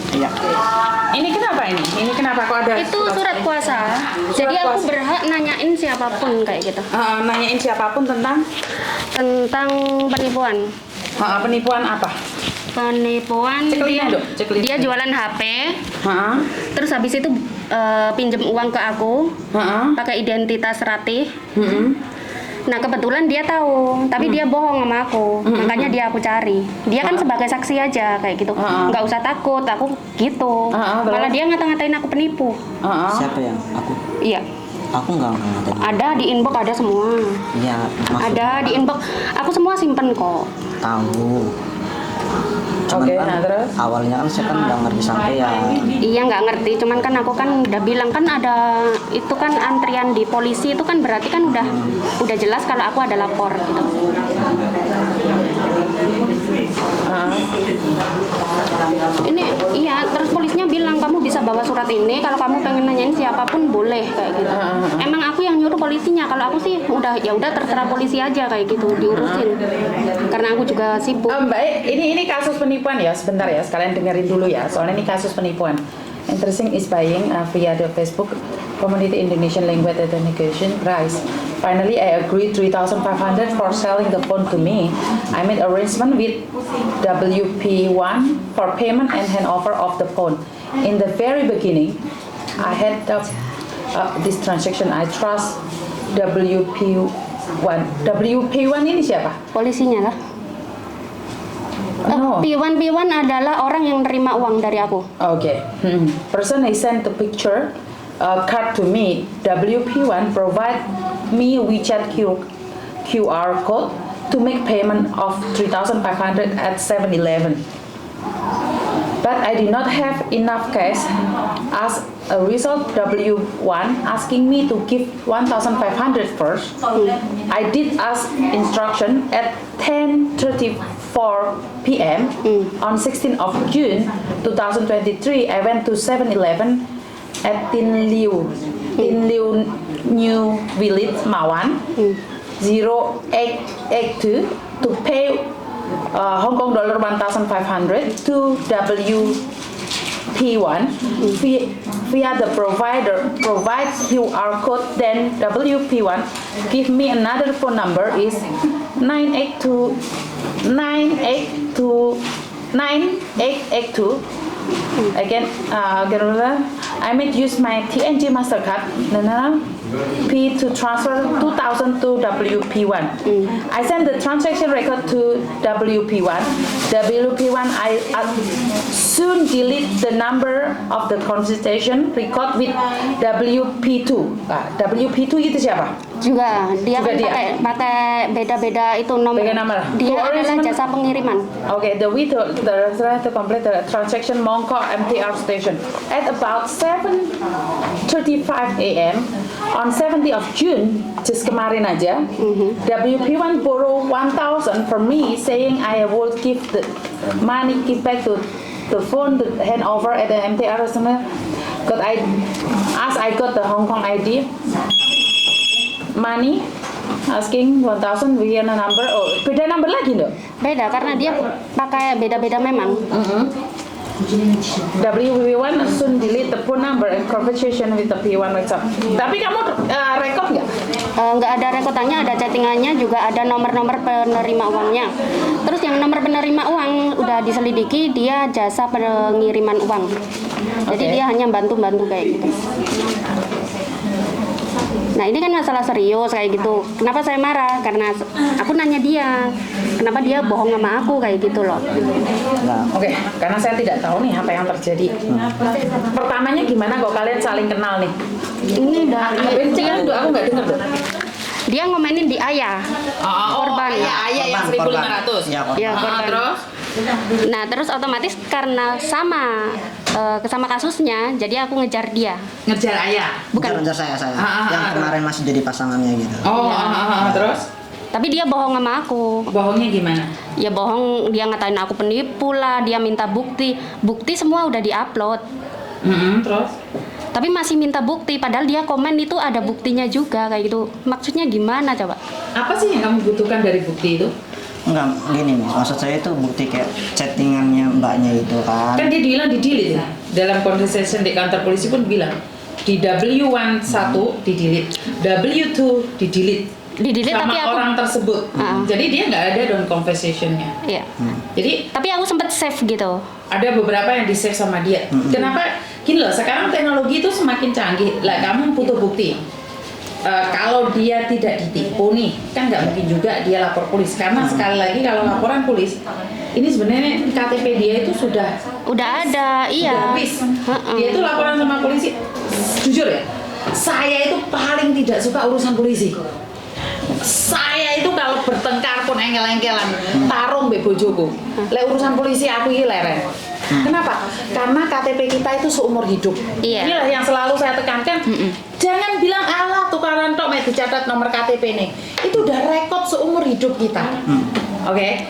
Iya. Ini kenapa ini? Ini kenapa kok ada Itu surat kuasa. Jadi aku kuasa. berhak nanyain siapapun kayak gitu. Nanyain siapapun tentang Penipuan. penipuan apa? Penipuan Ceklina, Dok, ceklina. dia jualan HP. Heeh. Terus habis itu pinjem uang ke aku Heeh. pakai identitas Ratih. Heeh. Nah kebetulan dia tahu, tapi dia bohong sama aku, makanya dia aku cari. Dia kan sebagai saksi aja kayak gitu, nggak usah takut, aku gitu. Malah dia ngata-ngatain aku penipu. Siapa yang aku? Iya, Aku nggak ngatain. ada di inbox ada semua. Iya, maksud Ada di inbox, aku semua simpen kok. tahu. Cuman Oke, kan nah terus? awalnya kan saya kan nggak ngerti sampai ya. Iya nggak ngerti, cuman kan aku kan udah bilang kan ada itu kan antrian di polisi itu kan berarti kan udah jelas kalau aku ada lapor gitu. Ini iya, terus polisinya bilang kamu bisa bawa surat ini kalau kamu pengen nanyain siapapun boleh kayak gitu. Emang aku yang nyuruh polisinya, kalau aku sih udah terserah polisi aja kayak gitu diurusin. Karena aku juga sibuk. Mbak, ini kasus penipuan ya, sebentar ya, sekalian dengerin dulu ya, soalnya ini kasus penipuan. Interesting is buying via the Facebook Community Indonesian Language Authentication price. Finally, I agreed 3,500 for selling the phone to me. I made arrangement with WP1 for payment and handover of the phone. In the very beginning, I had this transaction. I trust WP1. WP1 ini siapa? Polisinya lah. No. P1 adalah orang yang terima uang dari aku. Okay. Person I sent the picture card to me. WP1 provide me WeChat QR code to make payment of 3,500 at 7-Eleven. But I did not have enough cash. As a result, W1 asking me to give 1,500 first. I did as instruction at 10:34 p.m. on 16th of June 2023. I went to 7-Eleven at Tin Liu New Village, Mawan, 0882 to pay Hong Kong dollar 1,500 to WP1 via the provider provides QR code. Then WP1 give me another phone number is 9882 again. I may use my TNG Mastercard P to transfer 2,000 to WP1. I send the transaction record to WP1. WP1 I soon delete the number of the consultation record with WP2. WP2 itu siapa? Juga dia Juga kan dia. pakai beda-beda itu nomor. Beda nomor. Dia To adalah arrangement- jasa pengiriman. Okay, the to complete the transaction Mongkok MTR station at about 7:35 a.m. on 70th of June, just kemarin aja, WP1 borrow 1,000 from me, saying I would give the money give back to the phone, the handover at the MTR or something. But I got the Hong Kong ID money asking 1,000 via number. Oh, beda number lagi dong. Beda karena dia pakai beda-beda memang. WP1 soon delete the phone number and conversation with the P1 WhatsApp. Tapi kamu rekod nggak? Nggak ada rekotannya, ada chattingannya, juga ada nomor-nomor penerima uangnya. Terus yang nomor penerima uang udah diselidiki, dia jasa pengiriman uang. Jadi Oke. dia hanya bantu-bantu kayak gitu. Nah ini kan masalah serius kayak gitu. Kenapa saya marah? Karena aku nanya dia, kenapa dia bohong sama aku kayak gitu loh. Nah, Oke, karena saya tidak tahu nih apa yang terjadi. Pertamanya gimana kok kalian saling kenal nih? Ini dari Jangan aku nggak dengar tuh. dia ngomenin di ayah. Korban. ayah yang 1.500. Iya, korban. Ya, korban. Terus? Nah terus otomatis karena sama kasusnya, jadi aku ngejar dia. Ngejar ayah. Bukan. Ngejar saya yang kemarin masih jadi pasangannya gitu. Terus? Tapi dia bohong sama aku. Bohongnya gimana? Ya bohong, dia ngatain aku penipu lah, dia minta bukti. Bukti semua udah diupload. Terus? Tapi masih minta bukti, padahal dia komen itu ada buktinya juga kayak gitu. Maksudnya gimana coba? Apa sih yang kamu butuhkan dari bukti itu? Enggak, gini nih, maksud saya itu bukti kayak chattingannya mbaknya itu kan. Kan dia bilang di-delete ya. Dalam conversation di kantor polisi pun bilang di W11 di-delete, W2 di-delete. Di-delete sama tapi aku orang tersebut. Jadi dia nggak ada dalam conversation-nya. iya. Jadi Tapi aku sempat save gitu. ada beberapa yang di-save sama dia. Kenapa? Gini loh, sekarang teknologi itu semakin canggih. Lah kamu butuh bukti. Kalau dia tidak ditipu nih, kan nggak mungkin juga dia lapor polisi. Karena sekali lagi kalau laporan polisi, ini sebenarnya KTP dia itu sudah Udah ada, iya. sudah habis. Dia itu laporan sama polisi. Jujur ya, saya itu paling tidak suka urusan polisi. Saya itu kalau bertengkar pun engkel-engkelan, tarung mbek bojoku. Lek urusan polisi aku iki leren. Kenapa? Karena KTP kita itu seumur hidup. Iya. Inilah yang selalu saya tekankan. Jangan bilang alah tukaran tok mek dicatat nomor KTP nih. Itu udah rekod seumur hidup kita. Oke.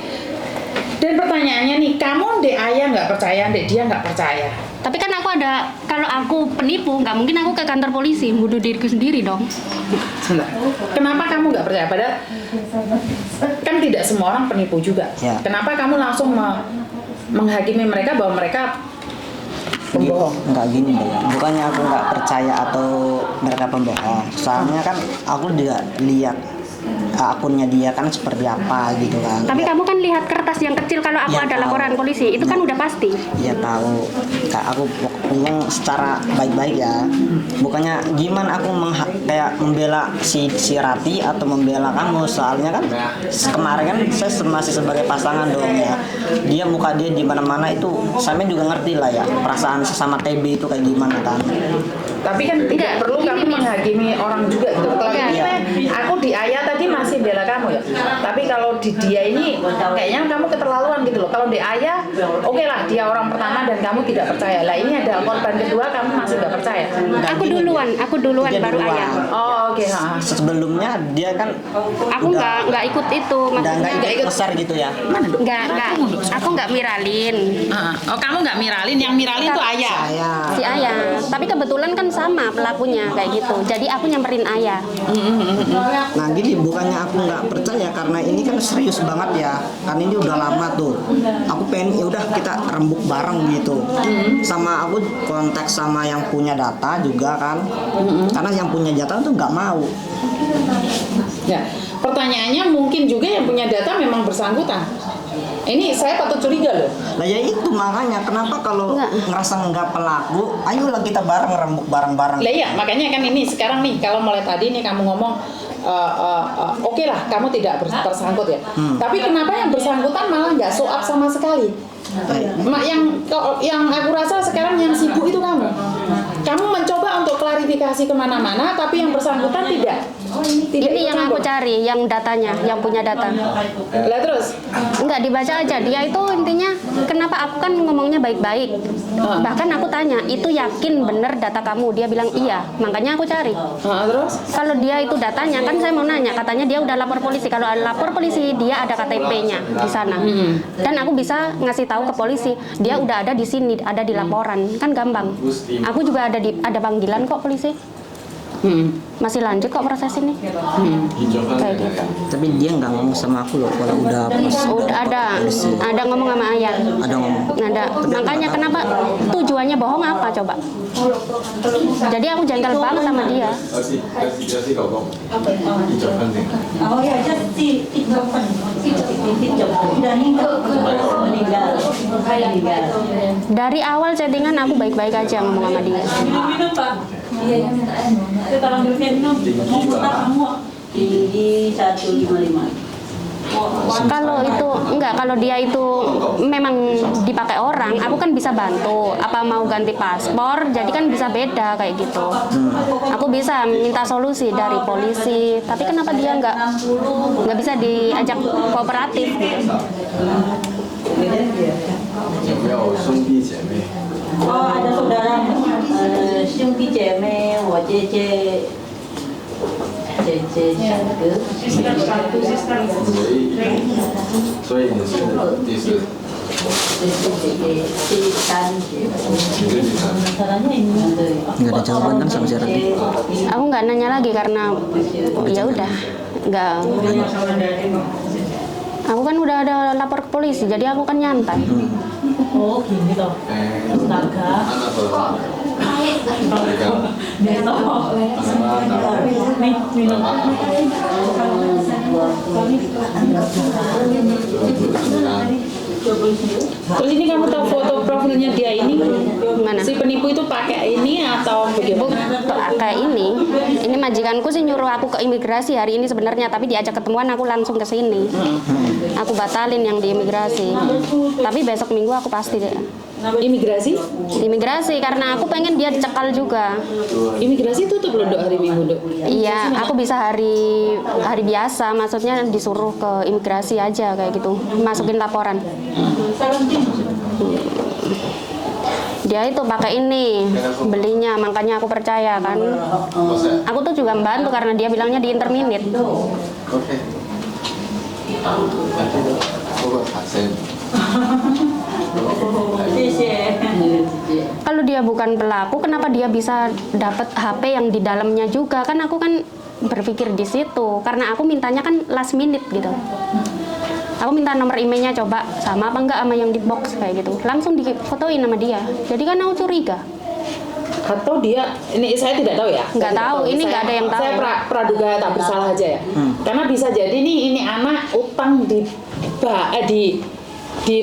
Dan pertanyaannya nih, kamu ndek ayah nggak percaya, ndek dia nggak percaya. Tapi kan aku ada, kalau aku penipu, nggak mungkin aku ke kantor polisi, bunuh diriku sendiri dong. Sebentar. Kenapa kamu nggak percaya? Padahal kan tidak semua orang penipu juga. Ya. Kenapa kamu langsung menghakimi mereka bahwa mereka pembohong? Enggak gini deh, bukannya aku nggak percaya atau mereka pembohong. Soalnya kan aku juga lihat akunnya dia kan seperti apa gitu kan. Tapi kamu kan lihat kertas yang kecil kalau aku Ya, ada tahu. laporan polisi, itu kan udah pasti. Iya tahu. Kak, aku ngomong secara baik-baik ya. Bukannya gimana aku kayak membela si Rati atau membela kamu. Soalnya kan kemarin kan saya masih sebagai pasangan dong ya. Dia muka dia di mana-mana itu saya juga ngerti lah ya. Perasaan sesama TB itu kayak gimana kan. Tapi kan tidak Enggak, perlu kamu gini, menghakimi orang juga gitu. Kalau Enggak. ini aku di ayah tadi masih bela kamu ya. Tapi kalau di dia ini kayaknya kamu keterlaluan gitu loh. Kalau di ayah, oke lah dia orang pertama dan kamu tidak percaya. Lah ini ada korban kedua kamu masih nggak percaya. Aku duluan Dia baru duluan. ayah. Oh oke. Sebelumnya dia kan Aku nggak ikut itu, udah maksudnya nggak ikut besar gitu ya. nggak, aku nggak miralin Oh kamu nggak miralin, yang miralin tuh ayah. Saya si ayah. Tapi kebetulan kan sama pelakunya kayak gitu. Jadi aku nyamperin ayah. nah gini, bukannya aku nggak percaya karena ini kan serius banget ya, karena ini udah lama tuh. Aku pengen ya udah kita rembuk bareng gitu. Sama aku kontak sama yang punya data juga kan, karena yang punya data tuh nggak mau. Ya, pertanyaannya mungkin juga yang punya data memang bersangkutan. Ini saya patut curiga loh. Lah ya itu makanya kenapa kalau ngerasa nggak pelaku, ayolah kita bareng rembuk bareng-bareng. Lah iya, makanya kan ini sekarang nih kalau mulai tadi nih kamu ngomong oke lah kamu tidak tersangkut ya. Tapi kenapa yang bersangkutan malah nggak show up sama sekali? Yang aku rasa sekarang yang sibuk itu kamu. Kamu mencoba untuk klarifikasi kemana-mana, tapi yang bersangkutan tidak. Ini yang aku cari, yang datanya, yang punya data. Lah terus? Nggak dibaca aja. Dia itu intinya, kenapa aku kan ngomongnya baik-baik. Bahkan aku tanya, itu yakin bener data kamu? Dia bilang iya. Makanya aku cari. Terus? Kalau dia itu datanya, kan saya mau nanya, katanya dia udah lapor polisi. Kalau lapor polisi, dia ada KTP-nya di sana. Dan aku bisa ngasih tahu ke polisi, dia udah ada di sini, ada di laporan. Kan gampang. Aku juga ada panggilan kok polisi. Masih lanjut kok proses ini. Kayak gitu. Tapi dia nggak ngomong sama aku loh kalau udah Udah ada ngomong sama ayah. ada ngomong. Ada. Makanya kenapa tujuannya bohong apa coba? Jadi aku jengkel banget sama dia. Oh ya, just titik depan. Dan ini meninggal. Dari awal chattingan aku baik-baik aja ngomong sama dia. Minum Pak. Iya, yang minta air. Tolong belikan minum. Mau putar kamu. Tinggi 155. Kalau dia itu memang dipakai orang, aku kan bisa bantu. Apa mau ganti paspor, jadi kan bisa beda kayak gitu. Aku bisa minta solusi dari polisi, tapi kenapa dia nggak bisa diajak kooperatif gitu? Oh, ada saudara. 兄弟姐妹，我姐姐小哥。所以你是第四，第三学。你是第三。 Masalahnya ini. Nggak ada jawaban kan sama si Rati? Aku nggak nanya lagi karena ya udah nggak. Aku kan udah ada lapor ke polisi, jadi aku kan nyantai. Oh gini toh. Astaga. Dia toh. Nih minum. Terus ini kamu tahu foto profilnya dia ini? Mana? Si penipu itu pakai ini atau bagaimana? Kayak ini majikanku sih nyuruh aku ke imigrasi hari ini sebenarnya, tapi diajak ketemuan aku langsung ke sini. Aku batalin yang di imigrasi. Tapi besok minggu aku pasti deh. Imigrasi? Imigrasi karena aku pengen dia dicekal juga. Imigrasi tutup loh Dok, hari Minggu Dok. Iya, aku bisa hari biasa, maksudnya disuruh ke imigrasi aja kayak gitu, masukin laporan. Dia itu pakai ini belinya, makanya aku percaya kan. Aku tuh juga membantu karena dia bilangnya di interminate. Oke. Coba aksen. Kalau dia bukan pelaku, kenapa dia bisa dapat HP yang di dalamnya juga? Kan aku kan berpikir di situ, karena aku mintanya kan last minute gitu. Aku minta nomor emailnya, coba sama apa enggak sama yang di box kayak gitu. Langsung difotoin sama dia. Jadi kan aku curiga. Atau dia, ini saya tidak tahu ya. Nggak tahu, ini nggak ada yang tahu. Saya praduga tak bersalah aja ya. Karena bisa jadi nih ini anak utang di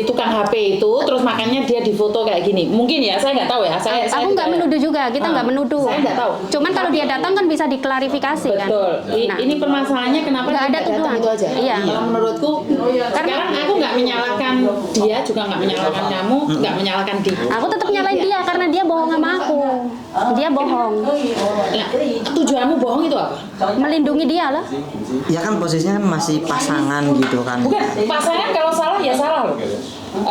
tukang HP itu, terus makanya dia difoto kayak gini. Mungkin ya, saya nggak tahu ya. Aku nggak menuduh juga, kita nggak menuduh. Saya nggak tahu. Cuman kalau dia datang kan bisa diklarifikasi kan. Betul. Nah, Ini permasalahannya kenapa nggak dia ada nggak datang tuduhan. itu aja. Iya. Kalau menurutku, sekarang aku nggak menyalahkan dia, juga nggak menyalahkan kamu, nggak menyalahkan dia. aku tetap nyalain dia karena dia bohong sama aku. Dia bohong. Nah, tujuanmu bohong itu apa? Melindungi dia lah. Ya kan posisinya masih pasangan gitu kan. Bukan, pasangan kalau salah ya salah loh.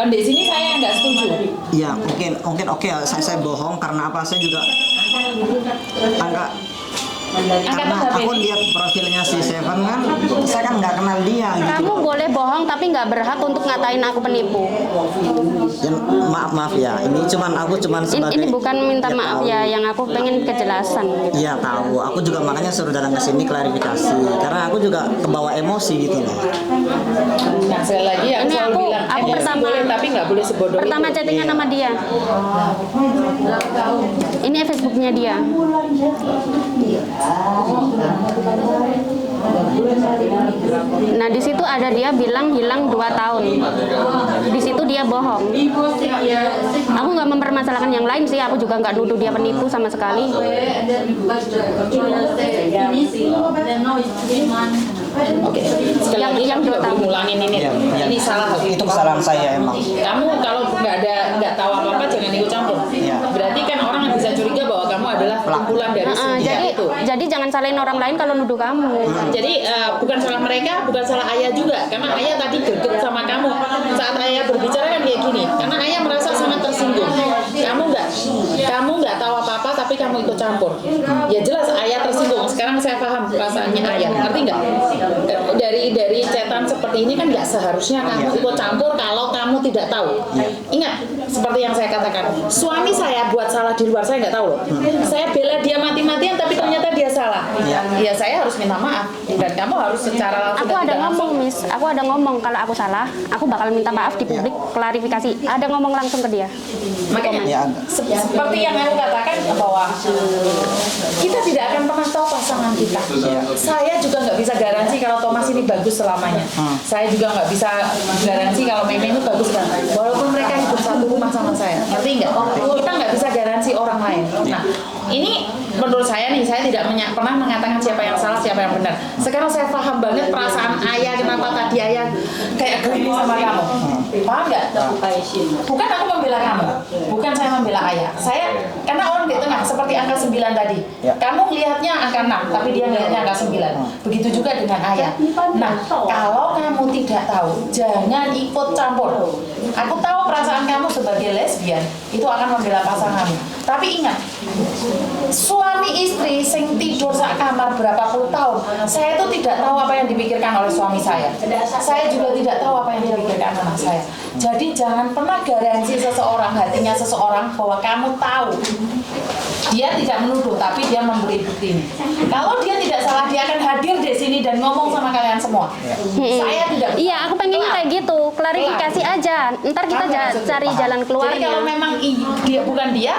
Di sini saya nggak setuju. Ya mungkin oke, saya bohong karena apa, saya juga karena aku lihat profilnya si Seven kan, saya kan nggak kenal dia gitu. Kamu boleh bohong tapi nggak berhak untuk ngatain aku penipu. Ya, maaf ya, ini aku cuman sebagai Ini bukan minta ya, maaf tahu. ya, yang aku pengen kejelasan. Gitu. Iya tahu, aku juga makanya suruh datang ke sini klarifikasi karena aku juga kebawa emosi gitu loh. Nah, sekali lagi aku Ini selalu bilang, aku emosi pertama- boleh tapi nggak boleh sebodoh Pertama itu. chattingan sama dia. Ini Facebooknya dia. Nah di situ ada dia bilang hilang 2 tahun. Di situ dia bohong. Aku nggak mempermasalahkan yang lain sih. Aku juga nggak nuduh dia penipu sama sekali. Oke, sekali lagi Yang aku nggak 2 tahun. boleh ngulangin ini. Iya, Ini salah. Itu kesalahan saya emang. Kamu kalau nggak tahu apa-apa jangan ikut campur. Iya. Berarti kan orang bisa curiga bahwa kamu adalah kumpulan dari itu. Jadi jangan salahin orang lain kalau nuduh kamu. Jadi bukan salah mereka, bukan salah ayah juga. Karena ayah tadi greget sama kamu. Saat ayah berbicara kan kayak gini. Karena ayah merasa sangat tersinggung. Kamu nggak tahu apa-apa, tapi kamu ikut campur. Ya jelas ayah tersinggung. Sekarang saya paham perasaannya ayah. Ngerti nggak? Dari chatan seperti ini kan nggak seharusnya kamu ikut campur kalau kamu tidak tahu. Ingat, seperti yang saya katakan, suami saya buat salah di luar saya nggak tahu loh. Saya bela dia mati-matian, tapi ternyata dia salah. Ya saya harus minta maaf. Dan kamu harus secara langsung. Aku dan ada tidak langsung. ngomong, Miss. Aku ada ngomong kalau aku salah, aku bakal minta maaf di publik, klarifikasi. Ada ngomong langsung ke dia. Makanya Ya, ada. seperti yang aku katakan bahwa kita tidak akan pernah tahu pasangan kita. Saya juga nggak bisa garansi kalau Thomas ini bagus selamanya. Saya juga nggak bisa garansi kalau Meme ini bagus kan. Walaupun mereka hidup satu rumah sama saya, ngerti nggak? Kita nggak bisa garansi orang lain. Nah, ini menurut saya nih, saya tidak pernah mengatakan siapa yang salah, siapa yang benar. Sekarang saya paham banget perasaan ayah, kenapa tadi ayah kayak gini sama kamu. Paham nggak? Bukan aku membela kamu, bukan saya membela ayah. Saya karena orang di tengah seperti angka 9 tadi. Kamu melihatnya angka 6, tapi dia melihatnya angka 9. Begitu juga dengan ayah. Nah, kalau kamu tidak tahu, jangan ikut campur. Aku tahu perasaan kamu sebagai lesbian itu akan membela pasanganmu. Tapi ingat, suami istri sing tidur sak kamar berapa puluh tahun, saya itu tidak tahu apa yang dipikirkan oleh suami saya. Saya juga tidak tahu apa yang dipikirkan anak saya. Jadi jangan pernah garansi seseorang, hatinya seseorang bahwa kamu tahu. Dia tidak menuduh, tapi dia memberi bukti. Kalau dia tidak salah, dia akan hadir di sini dan ngomong sama kalian semua. Saya tidak. Iya, aku pengennya kayak gitu, klarifikasi aja. Ntar kita cari jalan keluarnya. Jadi kalau memang dia bukan dia,